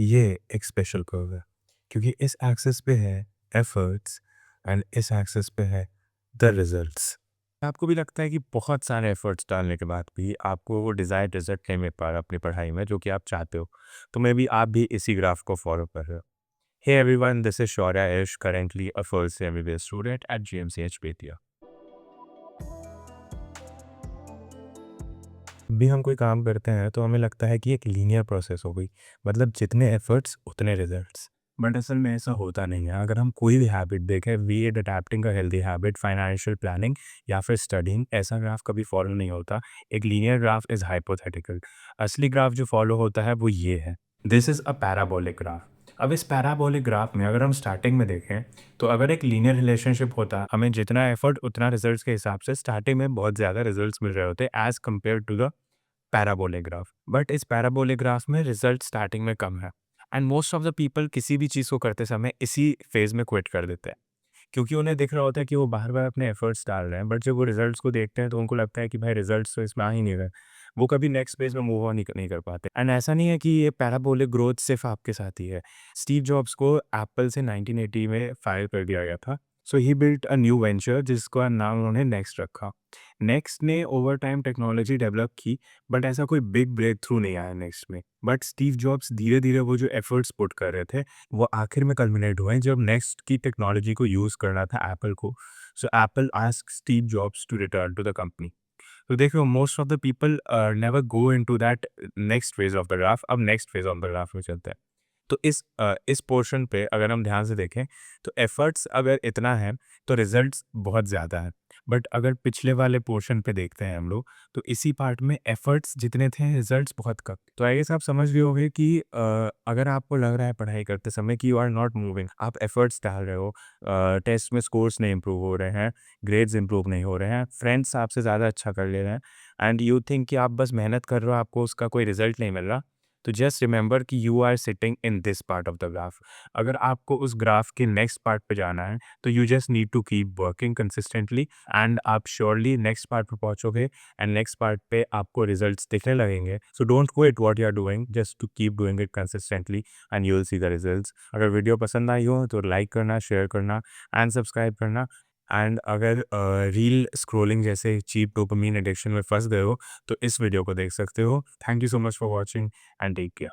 ये एक special curve है क्योंकि इस एक्सिस पे है एफर्ट्स एंड इस एक्सिस पे है द रिजल्ट्स। आपको भी लगता है कि बहुत सारे एफर्ट्स डालने के बाद भी आपको वो डिज़ायर्ड रिजल्ट नहीं मिल पा रहा अपनी पढ़ाई में जो कि आप चाहते हो, तो मे बी आप भी इसी ग्राफ को फॉलो कर रहे हो। Hey everyone, this is Shaurya Ish, currently a first MBBS student at GMCH Bettiah. भी हम कोई काम करते हैं तो हमें लगता है कि एक लीनियर प्रोसेस हो गई, मतलब जितने एफर्ट्स उतने रिजल्ट्स। बट असल में ऐसा होता नहीं है। अगर हम कोई भी हैबिट देखें, be it adapting a healthy habit, financial planning या फिर स्टडिंग, ऐसा ग्राफ कभी फॉलो नहीं होता। एक लीनियर ग्राफ इज हाइपोथेटिकल। असली ग्राफ जो फॉलो होता है वो ये है। This is a parabolic graph. अब इस पैराबोलिक ग्राफ में अगर हम स्टार्टिंग में देखें तो अगर एक लीनियर रिलेशनशिप होता, हमें जितना एफर्ट उतना रिजल्ट्स के हिसाब से स्टार्टिंग में बहुत ज़्यादा रिजल्ट्स मिल रहे होते as compare to the parabolic graph. But इस पैराबोलिक ग्राफ में रिजल्ट स्टार्टिंग में कम है and most of the people किसी भी चीज़ को करते समय इसी फेज में क्विट कर देते हैं क्योंकि उन्हें दिख रहा होता है कि वो बार बार अपने एफर्ट्स डाल रहे हैं, बट जब वो रिजल्ट्स को देखते हैं तो उनको लगता है कि भाई रिजल्ट्स तो इसमें आ ही नहीं रहे। वो कभी नेक्स्ट पेज में मूव ऑन नहीं कर पाते। एंड ऐसा नहीं है कि ये पैराबोलिक ग्रोथ सिर्फ आपके साथ ही है। स्टीव जॉब्स को एप्पल से 1980 में फायर कर दिया गया था। सो ही बिल्ट अ न्यू वेंचर जिसका नाम उन्होंने नेक्स्ट रखा। नेक्स्ट ने ओवर टाइम टेक्नोलॉजी डेवलप की, बट ऐसा कोई बिग ब्रेक थ्रू नहीं आया नेक्स्ट में। बट स्टीव जॉब्स धीरे धीरे वो जो एफर्ट्स पुट कर रहे थे वो आखिर में कल्मिनेट हुए जब नेक्स्ट की टेक्नोलॉजी को यूज़ करना था एप्पल को। So Apple asked Steve Jobs to return to the company. तो देखो, most of the people never go into that next phase of the graph. अब next phase of the graph में चलते हैं। तो इस पोर्शन पे अगर हम ध्यान से देखें तो एफर्ट्स अगर इतना है तो रिजल्ट्स बहुत ज़्यादा है। बट अगर पिछले वाले पोर्शन पे देखते हैं हम लोग तो इसी पार्ट में एफर्ट्स जितने थे रिजल्ट्स बहुत कम। तो आई गेस आप समझ रहे होंगे कि अगर आपको लग रहा है पढ़ाई करते समय कि यू आर नॉट मूविंग, आप एफर्ट्स डाल रहे हो, टेस्ट में स्कोर्स नहीं इम्प्रूव हो रहे हैं, ग्रेड्स इम्प्रूव नहीं हो रहे हैं, फ्रेंड्स आपसे ज़्यादा अच्छा कर ले रहे हैं एंड यू थिंक कि आप बस मेहनत कर रहे हो, आपको उसका कोई रिजल्ट नहीं मिल रहा, तो जस्ट रिमेंबर कि you are sitting in this part of the graph. अगर आपको उस ग्राफ के नेक्स्ट पार्ट पे जाना है तो you just need to keep working consistently and आप श्योरली नेक्स्ट पार्ट पे पहुंचोगे एंड नेक्स्ट पार्ट पे आपको रिजल्ट्स दिखने लगेंगे। So don't quit what you are doing, just to keep doing it consistently and you will see the results. अगर video पसंद आई हो तो लाइक करना, शेयर करना एंड सब्सक्राइब करना। एंड अगर रील स्क्रोलिंग जैसे चीप डोपामीन एडिक्शन में फंस गए हो तो इस वीडियो को देख सकते हो। Thank you so much for watching and take care.